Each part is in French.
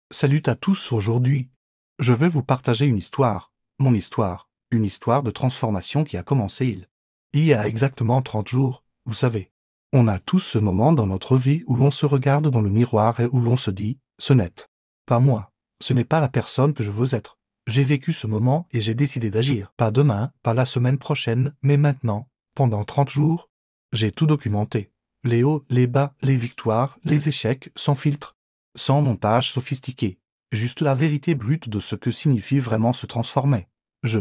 Salut à tous aujourd'hui. Je vais vous partager une histoire, mon histoire, une histoire de transformation qui a commencé il y a exactement 30 jours, vous savez. On a tous ce moment dans notre vie où l'on se regarde dans le miroir et où l'on se dit, ce n'est pas moi, ce n'est pas la personne que je veux être. J'ai vécu ce moment et j'ai décidé d'agir, pas demain, pas la semaine prochaine, mais maintenant, pendant 30 jours. J'ai tout documenté. Les hauts, les bas, les victoires, les échecs, sans filtre, sans montage sophistiqué, juste la vérité brute de ce que signifie vraiment se transformer. Je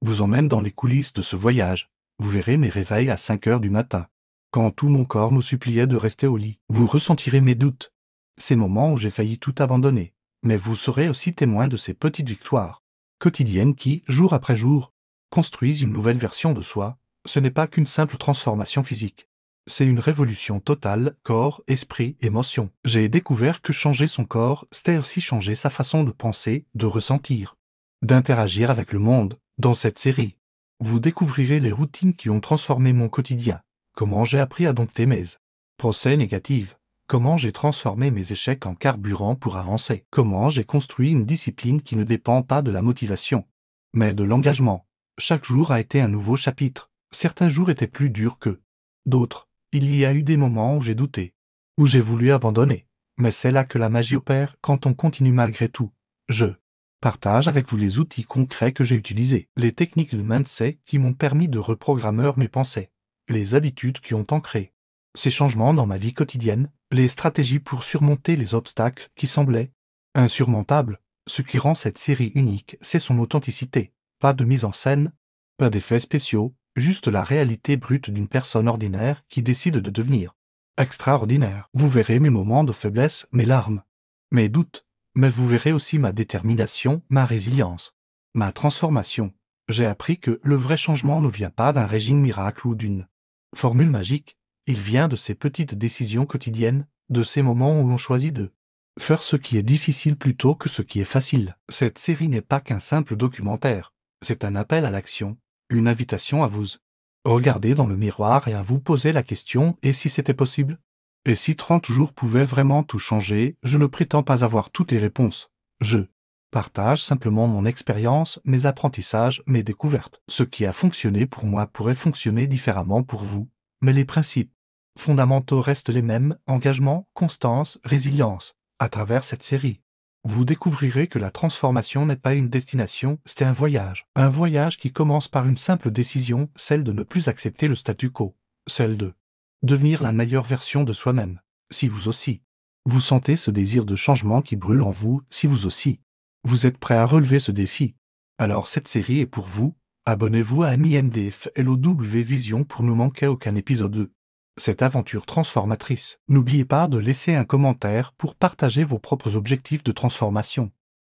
vous emmène dans les coulisses de ce voyage. Vous verrez mes réveils à 5 heures du matin. Quand tout mon corps me suppliait de rester au lit, vous ressentirez mes doutes. Ces moments où j'ai failli tout abandonner. Mais vous serez aussi témoin de ces petites victoires quotidiennes qui, jour après jour, construisent une nouvelle version de soi. Ce n'est pas qu'une simple transformation physique. C'est une révolution totale, corps, esprit, émotion. J'ai découvert que changer son corps, c'était aussi changer sa façon de penser, de ressentir, d'interagir avec le monde. Dans cette série, vous découvrirez les routines qui ont transformé mon quotidien, comment j'ai appris à dompter mes pensées négatives, comment j'ai transformé mes échecs en carburant pour avancer, comment j'ai construit une discipline qui ne dépend pas de la motivation, mais de l'engagement. Chaque jour a été un nouveau chapitre. Certains jours étaient plus durs que d'autres. Il y a eu des moments où j'ai douté, où j'ai voulu abandonner. Mais c'est là que la magie opère quand on continue malgré tout. Je partage avec vous les outils concrets que j'ai utilisés, les techniques de mindset qui m'ont permis de reprogrammer mes pensées, les habitudes qui ont ancré ces changements dans ma vie quotidienne, les stratégies pour surmonter les obstacles qui semblaient insurmontables. Ce qui rend cette série unique, c'est son authenticité. Pas de mise en scène, pas d'effets spéciaux, juste la réalité brute d'une personne ordinaire qui décide de devenir extraordinaire. Vous verrez mes moments de faiblesse, mes larmes, mes doutes, mais vous verrez aussi ma détermination, ma résilience, ma transformation. J'ai appris que le vrai changement ne vient pas d'un régime miracle ou d'une formule magique, il vient de ces petites décisions quotidiennes, de ces moments où l'on choisit de faire ce qui est difficile plutôt que ce qui est facile. Cette série n'est pas qu'un simple documentaire, c'est un appel à l'action, une invitation à vous regarder dans le miroir et à vous poser la question « et si c'était possible ?» Et si 30 jours pouvaient vraiment tout changer, je ne prétends pas avoir toutes les réponses. Je partage simplement mon expérience, mes apprentissages, mes découvertes. Ce qui a fonctionné pour moi pourrait fonctionner différemment pour vous, mais les principes fondamentaux restent les mêmes, engagement, constance, résilience. À travers cette série, vous découvrirez que la transformation n'est pas une destination, c'est un voyage. Un voyage qui commence par une simple décision, celle de ne plus accepter le statu quo, celle de devenir la meilleure version de soi-même. Si vous aussi, vous sentez ce désir de changement qui brûle en vous, si vous aussi, vous êtes prêt à relever ce défi, alors cette série est pour vous. Abonnez-vous à MINDF LOW Vision pour ne manquer aucun épisode 2. Cette aventure transformatrice. N'oubliez pas de laisser un commentaire pour partager vos propres objectifs de transformation.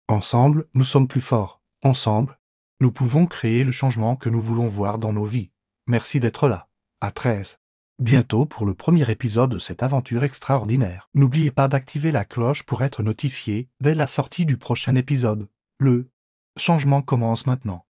Ensemble, nous sommes plus forts. Ensemble, nous pouvons créer le changement que nous voulons voir dans nos vies. Merci d'être là. À 13. Bientôt pour le premier épisode de cette aventure extraordinaire. N'oubliez pas d'activer la cloche pour être notifié dès la sortie du prochain épisode. Le changement commence maintenant.